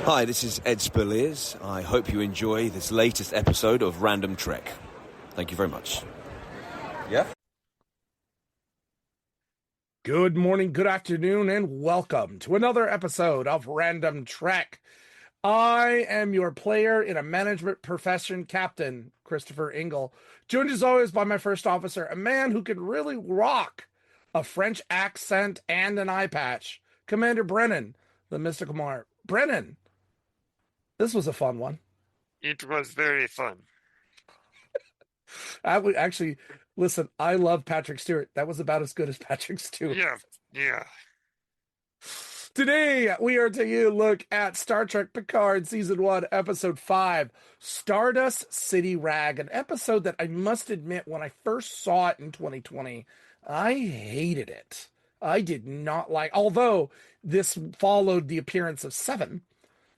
Hi, this is Ed Spurliers. I hope you enjoy this latest episode of Random Trek. Thank you very much. Yeah? Good morning, good afternoon, and welcome to another episode of Random Trek. I am your player in a management profession, Captain Christopher Ingle, joined as always by my first officer, a man who can really rock a French accent and an eye patch, Commander Brennan, the mystical monarch. Brennan, this was a fun one. It was very fun. I would actually, listen, I love Patrick Stewart. That was about as good as Patrick Stewart. Yeah. Today, we are taking a look at Star Trek Picard Season 1, Episode 5, Stardust City Rag, an episode that I must admit, when I first saw it in 2020, I hated it. I did not like, although this followed the appearance of Seven,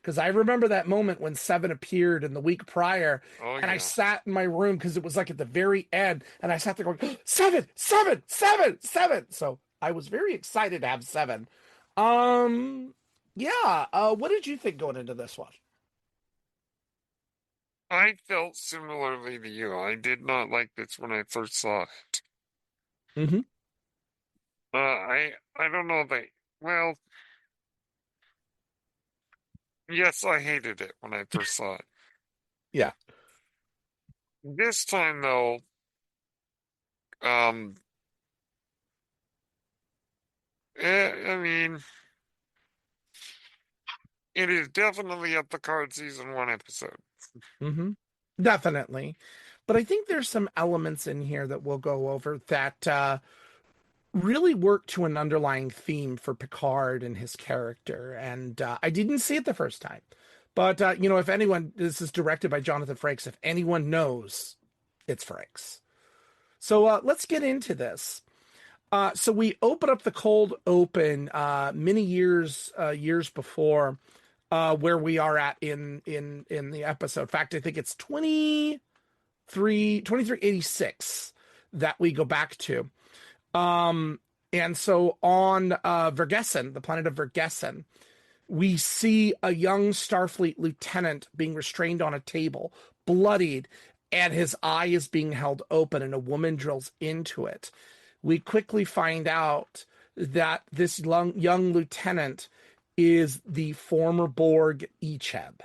because I remember that moment when Seven appeared in the week prior, and I sat in my room because it was like at the very end, and I sat there going, Seven, Seven, Seven, Seven. So I was very excited to have Seven. What did you think going into this one? I felt similarly to you. I did not like this when I first saw it. Mm-hmm. I don't know yes, I hated it when I first saw it. Yeah. This time though, it is definitely a Picard Season 1 episode. Mm-hmm. Definitely. But I think there's some elements in here that we'll go over that really work to an underlying theme for Picard and his character. And I didn't see it the first time. But, if anyone, this is directed by Jonathan Frakes. If anyone knows, it's Frakes. So let's get into this. So we open up the cold open many years before where we are at in the episode. In fact, I think it's 2386 that we go back to. And so on Vergessen, the planet of Vergessen, we see a young Starfleet lieutenant being restrained on a table, bloodied, and his eye is being held open, and a woman drills into it. We quickly find out that this young lieutenant is the former Borg Icheb.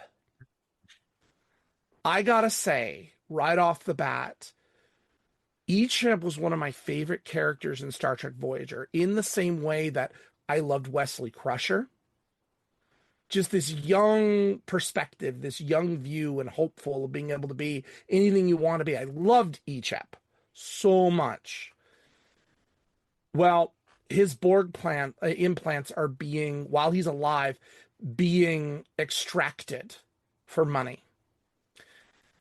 I gotta say, right off the bat, Icheb was one of my favorite characters in Star Trek Voyager, in the same way that I loved Wesley Crusher. Just this young perspective, this young view, and hopeful of being able to be anything you want to be. I loved Icheb so much. Well, his Borg implants are being, while he's alive, being extracted for money.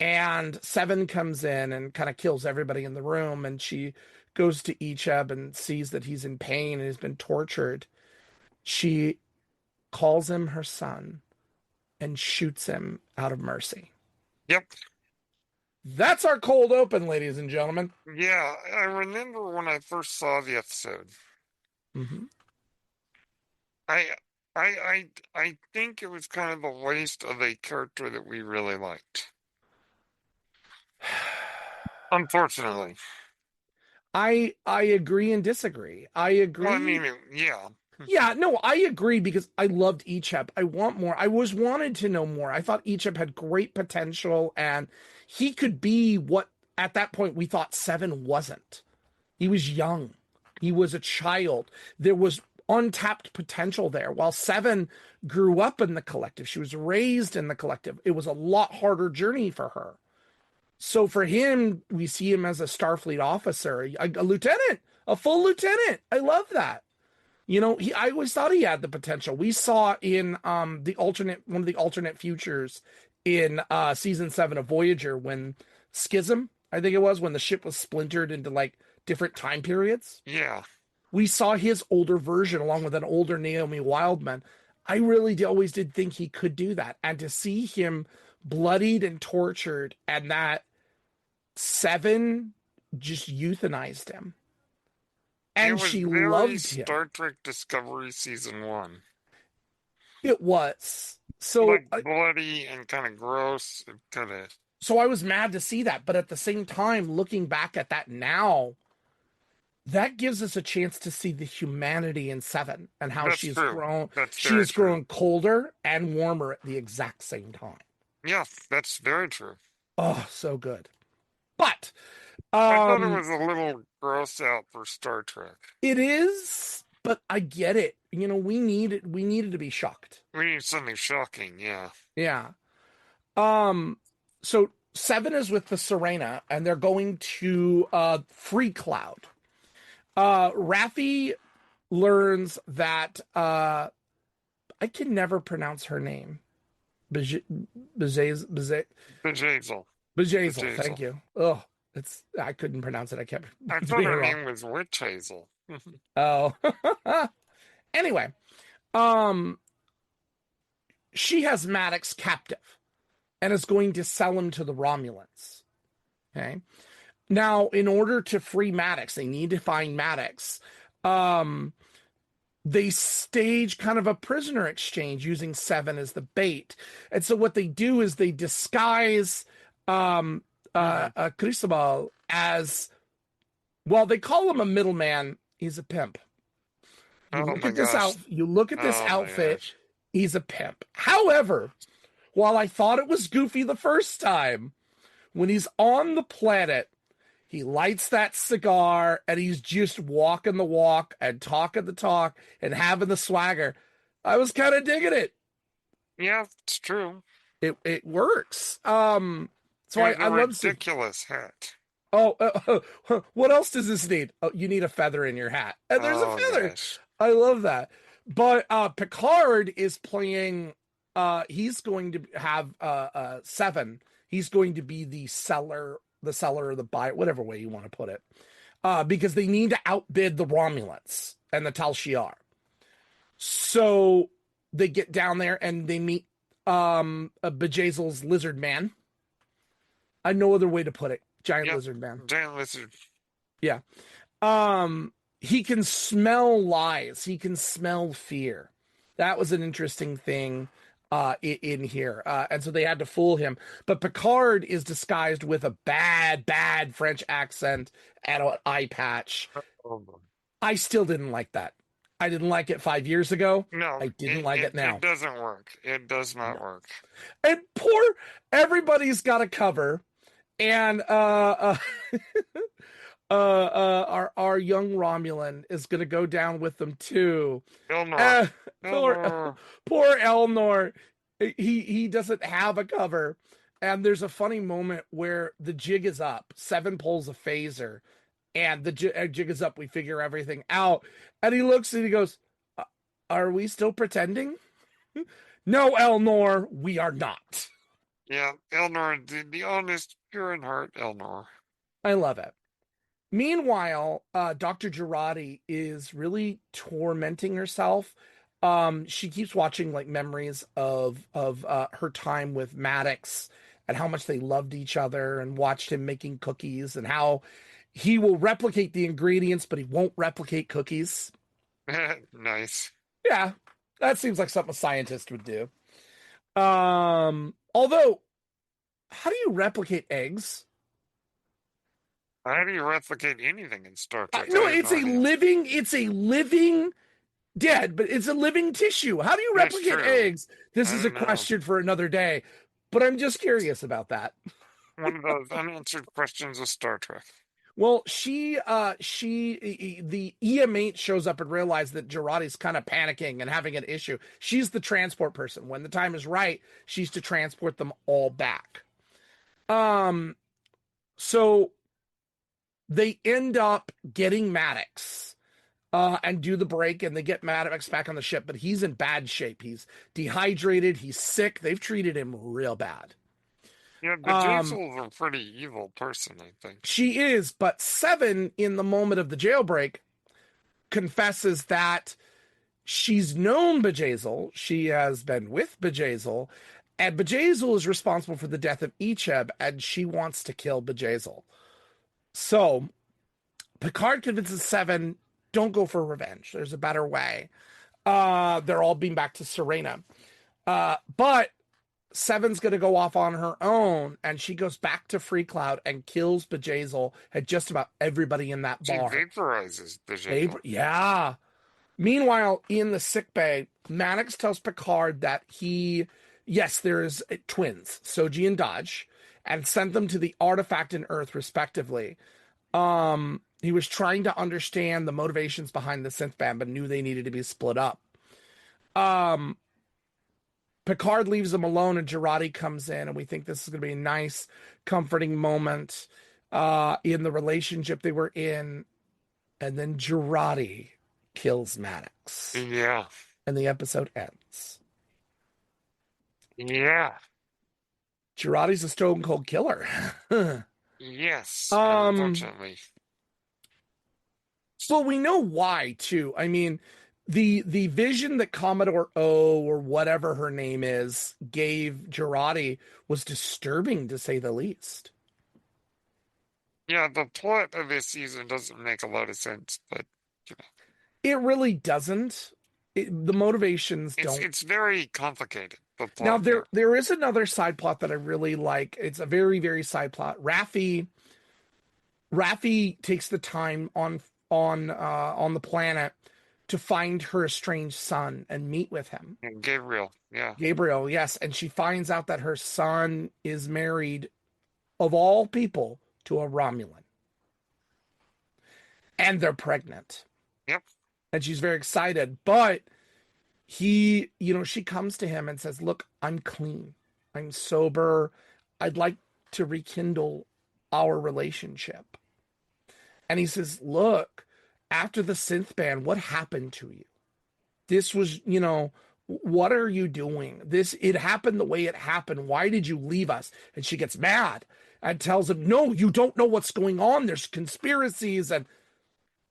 And Seven comes in and kind of kills everybody in the room, and she goes to Icheb and sees that he's in pain and has been tortured. She calls him her son and shoots him out of mercy. Yep. That's our cold open, ladies and gentlemen. Yeah, I remember when I first saw the episode. Mm-hmm. I think it was kind of a waste of a character that we really liked. Unfortunately. I agree and disagree. I agree. Well, yeah. Yeah, no, I agree because I loved Icheb. I want more. I wanted to know more. I thought Icheb had great potential, and he could be what at that point we thought Seven wasn't. He was young. He was a child. There was untapped potential there. While Seven grew up in the collective, she was raised in the collective. It was a lot harder journey for her. So for him, we see him as a Starfleet officer, a lieutenant, a full lieutenant. I love that. I always thought he had the potential. We saw in one of the alternate futures in season 7 of Voyager when Schism, I think it was, when the ship was splintered into like different time periods. Yeah. We saw his older version along with an older Naomi Wildman. I really always did think he could do that. And to see him bloodied and tortured, and that Seven just euthanized him. And she loved him. Star Trek Discovery Season 1. It was. So, like bloody and kind of gross. Kind of. so I was mad to see that, but at the same time, looking back at that now, that gives us a chance to see the humanity in Seven and how That's she has true. grown. That's She very has true. grown colder and warmer at the exact same time. Yeah, that's very true. Oh, so good. But I thought it was a little gross out for Star Trek. it is, but I get it. You know, we needed to be shocked. We need something shocking, yeah. Yeah. So Seven is with the Sirena and they're going to Free Cloud. Raffi learns that I can never pronounce her name. Bejazel. Bajazel. Thank you. Oh, I couldn't pronounce it. I kept I thought doing it her wrong. name was Witch Hazel. Oh. Anyway, she has Maddox captive and is going to sell him to the Romulans. Okay. Now, in order to free Maddox, they need to find Maddox. They stage kind of a prisoner exchange using Seven as the bait. And so what they do is they disguise Cristobal as, well, they call him a middleman. He's a pimp. You look at this Gosh. you look at this Oh my outfit, gosh. he's a pimp. However, while I thought it was goofy the first time, when he's on the planet, he lights that cigar and he's just walking the walk and talking the talk and having the swagger. I was kind of digging it. Yeah, it's true. It works. So It was I a love seeing. ridiculous hat. Oh, what else does this need? Oh, you need a feather in your hat. And there's a Oh feather. gosh. I love that. But Picard is playing. He's going to have Seven. He's going to be the seller or the buyer, whatever way you want to put it, because they need to outbid the Romulans and the Tal Shiar. So they get down there and they meet Bejazel's lizard man. I have no other way to put it. Giant Yep. lizard man. Giant lizard. Yeah. He can smell lies. He can smell fear. That was an interesting thing in here. And so they had to fool him. But Picard is disguised with a bad French accent and an eye patch. Oh, boy. I still didn't like that. I didn't like it 5 years ago. No, I didn't like it now. It doesn't work. It does not work. And everybody's got a cover. And our young Romulan is going to go down with them too. Elnor. Poor Elnor. He doesn't have a cover. And there's a funny moment where the jig is up. Seven pulls a phaser and the jig is up. We figure everything out. And he looks and he goes, are we still pretending? No, Elnor, we are not. Yeah, Elnor, the honest, pure in heart Elnor. I love it. Meanwhile, Dr. Girardi is really tormenting herself. She keeps watching like memories of her time with Maddox and how much they loved each other and watched him making cookies and how he will replicate the ingredients, but he won't replicate cookies. Nice. Yeah, that seems like something a scientist would do. Although, how do you replicate eggs? How do you replicate anything in Star Trek? No, it's a living dead, but it's a living tissue. How do you That's replicate true. eggs? This I is a don't know. question for another day, but I'm just curious about that. One of those unanswered questions of Star Trek. Well, the EM8 shows up and realizes that Girardi's kind of panicking and having an issue. She's the transport person. When the time is right, she's to transport them all back. So they end up getting Maddox and do the break, and they get Maddox back on the ship, but he's in bad shape. He's dehydrated. He's sick. They've treated him real bad. Yeah, Bajazel's a pretty evil person, I think. She is, but Seven, in the moment of the jailbreak, confesses that she's known Bajazel. She has been with Bajazel, and Bajazel is responsible for the death of Icheb, and she wants to kill Bajazel. So Picard convinces Seven, don't go for revenge. There's a better way. They're all being back to Sirena. But Seven's going to go off on her own, and she goes back to Free Cloud and kills Bjayzl and just about everybody in that She bar. vaporizes Bjayzl. Yeah. Meanwhile, in the sickbay, Maddox tells Picard that yes, there's twins, Soji and Dodge, and sent them to the artifact and Earth, respectively. He was trying to understand the motivations behind the synth band, but knew they needed to be split up. Picard leaves them alone, and Jurati comes in, and we think this is going to be a nice, comforting moment in the relationship they were in. And then Jurati kills Maddox. Yeah. And the episode ends. Yeah. Jurati's a stone cold killer. Yes, unfortunately. So we know why, too. I mean, the vision that Commodore O, or whatever her name is, gave Jurati was disturbing, to say the least. Yeah, the plot of this season doesn't make a lot of sense, but it really doesn't. The motivations don't. It's very complicated. The plot now there is another side plot that I really like. It's a very, very side plot. Raffi takes the time on the planet to find her estranged son and meet with him. Gabriel, yeah. Gabriel, yes. And she finds out that her son is married, of all people, to a Romulan. And they're pregnant. Yep. And she's very excited. But she comes to him and says, look, I'm clean. I'm sober. I'd like to rekindle our relationship. And he says, look, after the synth ban, what happened to you? This was, what are you doing? It happened the way it happened. Why did you leave us? And she gets mad and tells him, no, you don't know what's going on. There's conspiracies. And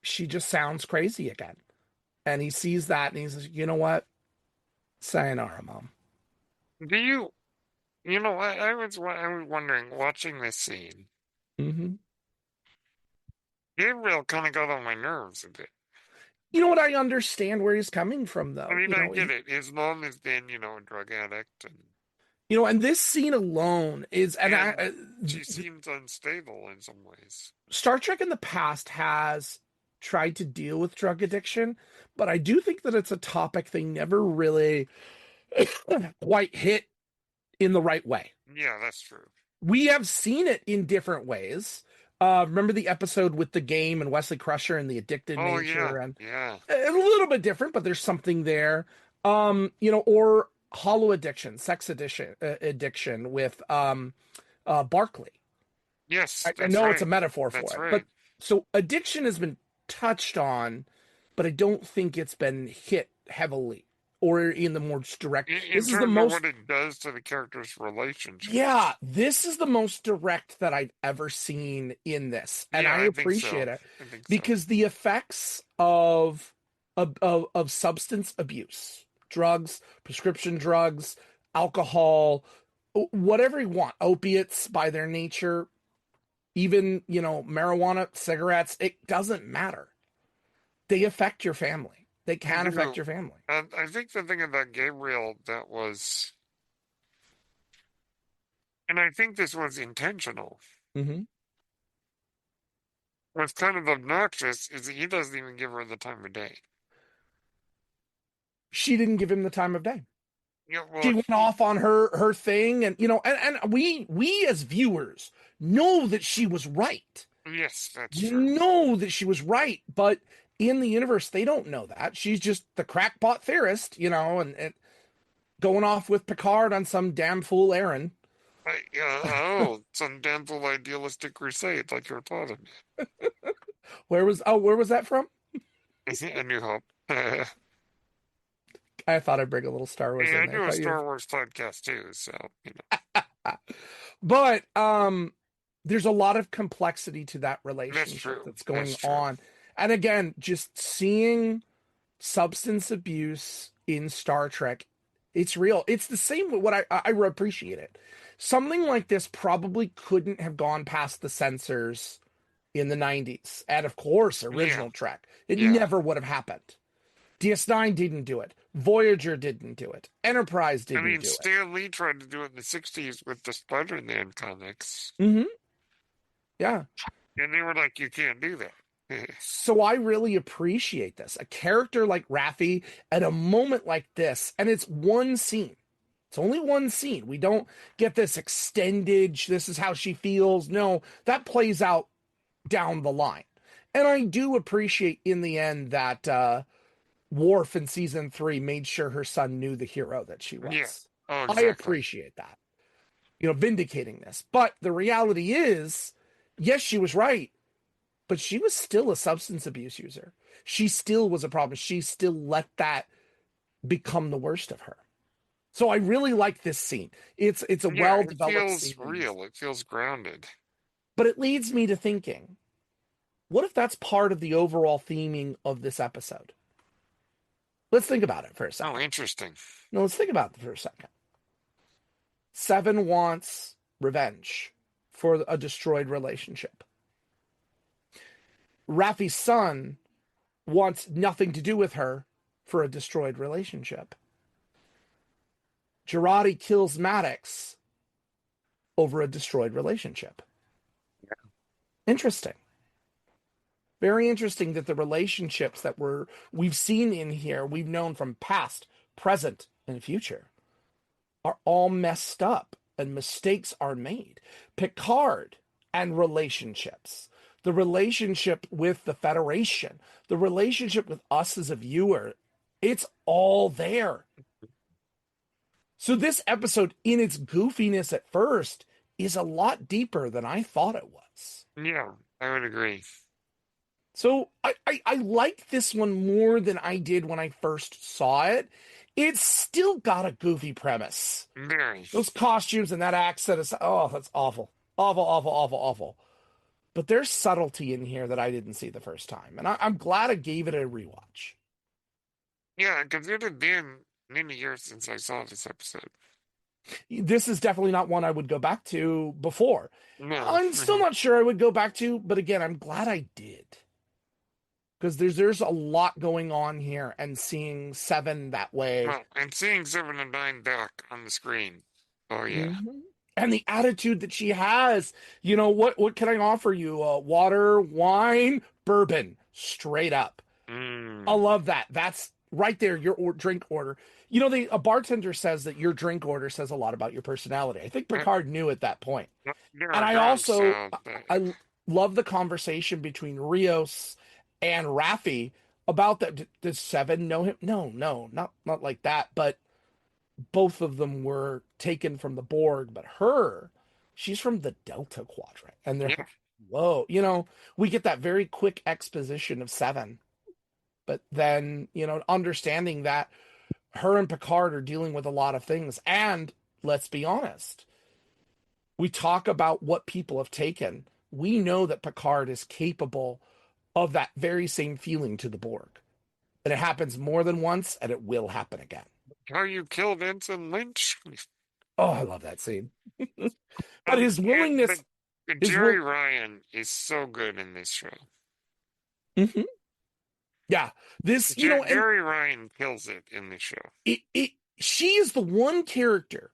she just sounds crazy again. And he sees that and he says, you know what? Sayonara, Mom. I was wondering, watching this scene, Mm-hmm. Gabriel kind of got on my nerves a bit. You know what? I understand where he's coming from, though. I mean, I get it. His mom has been, a drug addict. And this scene alone is... she seems unstable in some ways. Star Trek in the past has tried to deal with drug addiction, but I do think that it's a topic they never really quite hit in the right way. Yeah, that's true. We have seen it in different ways. Remember the episode with the game and Wesley Crusher and the addicted nature? Yeah, and yeah. A little bit different, but there's something there. Or hollow addiction, sex addiction with Barkley. Yes, I know it's a metaphor for it. Right. But so addiction has been touched on, but I don't think it's been hit heavily or in the most direct. This is the most what it does to the character's relationship. Yeah, this is the most direct that I've ever seen in this, and I appreciate it because the effects of substance abuse, drugs, prescription drugs, alcohol, whatever you want, opiates by their nature, even marijuana, cigarettes, it doesn't matter. They affect your family. They can affect your family. I think the thing about Gabriel that was, and I think this was intentional, what's kind of obnoxious is that he doesn't even give her the time of day. She didn't give him the time of day. Yeah, well, she went off on her thing, and and we as viewers know that she was right. Yes, that's true. You know that she was right, but in the universe, they don't know that. She's just the crackpot theorist, and going off with Picard on some damn fool errand. Some damn fool idealistic crusade, like you're talking. Where was that from? A New Hope. I thought I'd bring a little Star Wars in there. I do a Star Wars podcast too, so But there's a lot of complexity to that relationship that's going on. And again, just seeing substance abuse in Star Trek, it's real. It's the same with what I appreciate it. Something like this probably couldn't have gone past the censors in the 90s. And of course, original Trek. It never would have happened. DS9 didn't do it. Voyager didn't do it. Enterprise I didn't mean, do it. Stan Lee tried to do it in the 60s with the Spider-Man comics. Mm-hmm. Yeah. And they were like, you can't do that. So I really appreciate this. A character like Raffi at a moment like this, and it's one scene. It's only one scene. We don't get this extended, this is how she feels. No, that plays out down the line. And I do appreciate in the end that Worf in season 3 made sure her son knew the hero that she was. Yeah. Oh, I exactly. appreciate that. Vindicating this. But the reality is, yes, she was right, but she was still a substance abuse user. She still was a problem. She still let that become the worst of her. So I really like this scene. It's a well-developed scene. It feels real. It feels grounded. But it leads me to thinking, what if that's part of the overall theming of this episode? Let's think about it for a second. Oh, interesting. No, let's think about it for a second. Seven wants revenge for a destroyed relationship. Raffi's son wants nothing to do with her for a destroyed relationship. Jurati kills Maddox over a destroyed relationship. Yeah. Interesting. Very interesting that the relationships that we've seen in here, we've known from past, present, and future, are all messed up and mistakes are made. Picard and relationships, the relationship with the Federation, the relationship with us as a viewer, it's all there. So this episode, in its goofiness at first, is a lot deeper than I thought it was. Yeah, I would agree. So I like this one more than I did when I first saw it. It's still got a goofy premise. Very. Those costumes and that accent is, oh, that's awful. Awful, awful, awful, awful. But there's subtlety in here that I didn't see the first time. And I'm glad I gave it a rewatch. Yeah, because it had been many years since I saw this episode. This is definitely not one I would go back to before. No. I'm still not sure I would go back to, but again, I'm glad I did. Because there's a lot going on here, and seeing Seven that way. Well, and seeing 7 and 9 back on the screen. Oh, yeah. Mm-hmm. And the attitude that she has. What can I offer you? Water, wine, bourbon. Straight up. I love that. That's right there, your drink order. A bartender says that your drink order says a lot about your personality. I think Picard knew at that point. And I also, I love the conversation between Rios and Raffi about that. Does Seven know him? No, not like that. But both of them were taken from the Borg. But she's from the Delta Quadrant. And they're, whoa, we get that very quick exposition of Seven. But then, understanding that her and Picard are dealing with a lot of things. And let's be honest, we talk about what people have taken. We know that Picard is capable of that very same feeling to the Borg. And it happens more than once, and it will happen again. How you killed Ensign Lynch? Oh, I love that scene. But his willingness... Jerry Ryan is so good in this show. Mm-hmm. Yeah. This, Jerry Ryan kills it in this show. She is the one character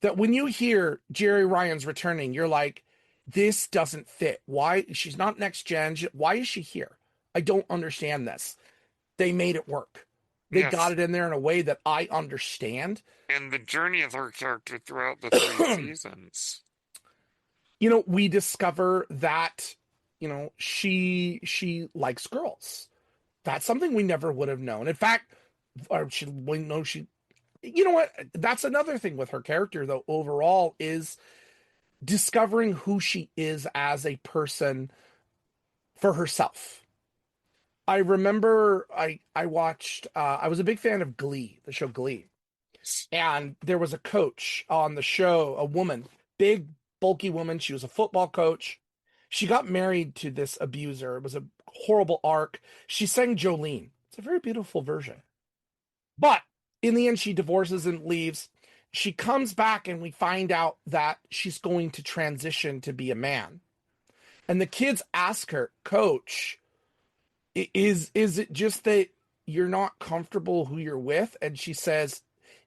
that when you hear Jerry Ryan's returning, you're like, this doesn't fit. Why? She's not next gen. Why is she here? I don't understand this. They made it work. They got it in there in a way that I understand. And the journey of her character throughout the 3 seasons. We discover that, she likes girls. That's something we never would have known. In fact, that's another thing with her character, though, overall, is discovering who she is as a person for herself. I remember I watched, I was a big fan of Glee, the show Glee. And there was a coach on the show, a woman, big, bulky woman. She was a football coach. She got married to this abuser. It was a horrible arc. She sang Jolene. It's a very beautiful version. But in the end, she divorces and leaves. She comes back and we find out that she's going to transition to be a man. And the kids ask her, Coach, is it just that you're not comfortable who you're with, and she says,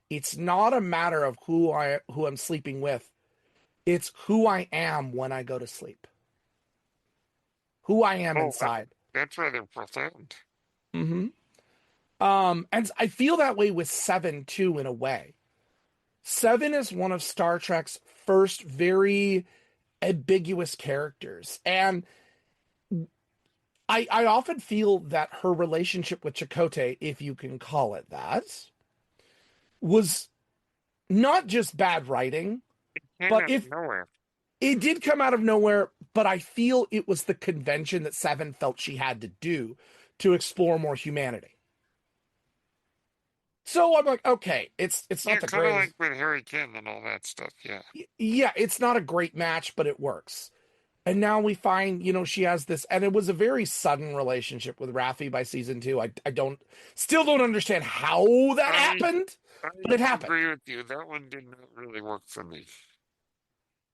it's not a matter of who I'm sleeping with. It's who I am when I go to sleep. Who I am Oh, inside. that's rather profound. Mm-hmm. And I feel that way with Seven too, in a way. Seven is one of Star Trek's first very ambiguous characters. And I often feel that her relationship with Chakotay, if you can call it that, was not just bad writing, Came but out of if nowhere. it did come out of nowhere, but I feel it was the convention that Seven felt she had to do to explore more humanity. So I'm like, okay, it's Yeah, not the kind of greatest. like with Harry Kim and all that stuff. Yeah. Yeah, it's not a great match, but it works. And now we find, she has this, and it was a very sudden relationship with Raffi by season 2. I still don't understand how that I happened, I but it happened. agree with you. That one did not really work for me.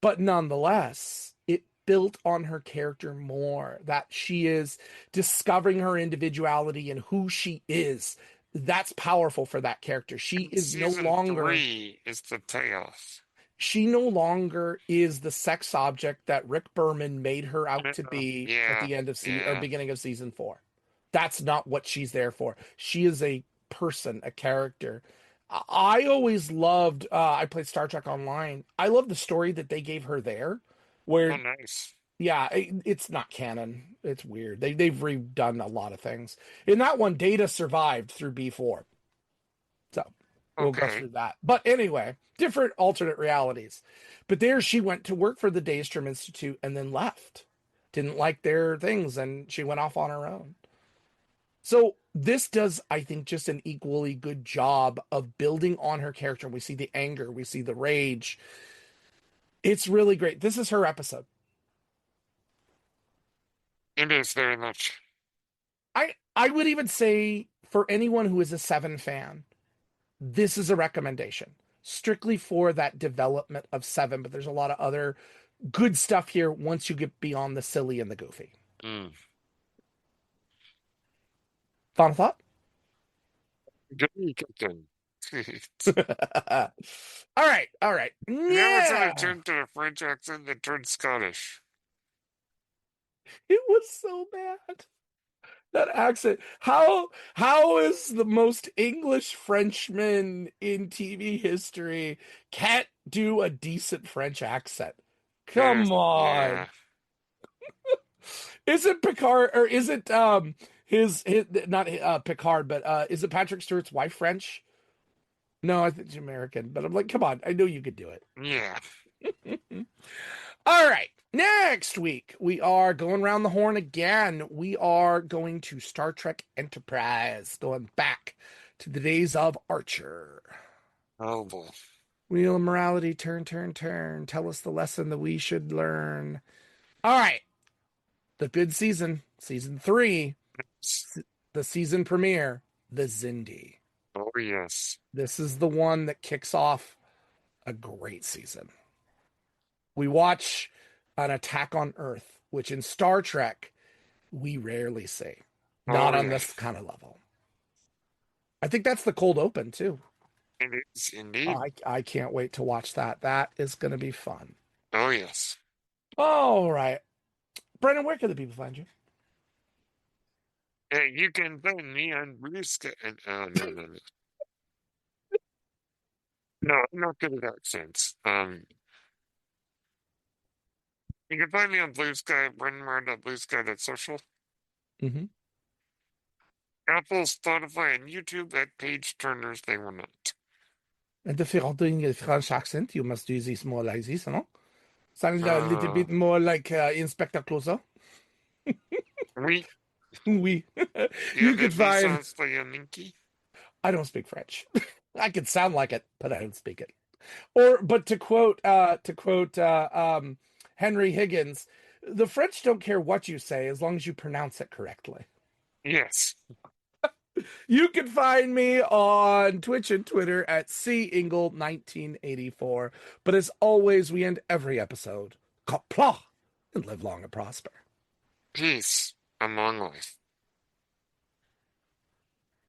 But nonetheless, it built on her character more, that she is discovering her individuality and who she is. That's powerful for that character. She And is no season longer 3 is the payoff. she no longer is the sex object that Rick Berman made her out to be at Yeah, the end of season or yeah. beginning of season 4. That's not what she's there for. She is a person, a character. I always loved I played Star Trek Online. I love the story that they gave her there Oh, where nice. yeah, it's not canon. It's weird. They've redone a lot of things. In that one, Data survived through B4. So we'll go Okay. through that. But anyway, different alternate realities. But there she went to work for the Daystrom Institute and then left. Didn't like their things and she went off on her own. So this does, I think, just an equally good job of building on her character. We see the anger, we see the rage. It's really great. This is her episode. It is very much. I would even say for anyone who is a Seven fan, this is a recommendation strictly for that development of Seven, but there's a lot of other good stuff here once you get beyond the silly and the goofy. Mm. Final thought? Good Captain. All right, all right. That was an Yeah, attempt at a French accent that turned Scottish. it was so bad. That accent. How is the most English Frenchman in TV history can't do a decent French accent? Yes, Come on. yeah. Is it Picard or is it his not Picard, but is it Patrick Stewart's wife French? No, I think she's American, but I'm like, come on, I know you could do it. Yeah. All right. Next week, we are going around the horn again. We are going to Star Trek Enterprise, going back to the days of Archer. Oh boy. Wheel of morality, turn, turn, turn. Tell us the lesson that we should learn. All right. The good season 3, the season premiere, the Zindi. Oh yes. This is the one that kicks off a great season. We watch an attack on Earth, which in Star Trek, we rarely see. Not Oh on yeah. this kind of level. I think that's the cold open, too. It is indeed. I can't wait to watch that. That is going to be fun. Oh yes. All right. Brendan, where can the people find you? Hey, you can find me on Bruce. Oh no no no. No, I'm not good at accents. You can find me on Blue Sky, BrendanMar.bluesky.social, Mm-hmm. Apple, Spotify, and YouTube at Page Turners They Were Not. And if you're doing a French accent, you must do this more like this, no? Sound a little Uh, bit more like Inspector Clouseau. oui, Oui. il y You avait could find. licence for Yaninki. I don't speak French. I could sound like it, but I don't speak it. But to quote Henry Higgins, the French don't care what you say as long as you pronounce it correctly. Yes. You can find me on Twitch and Twitter at Ingle1984. But as always, we end every episode. Qapla' and live long and prosper. Peace among life.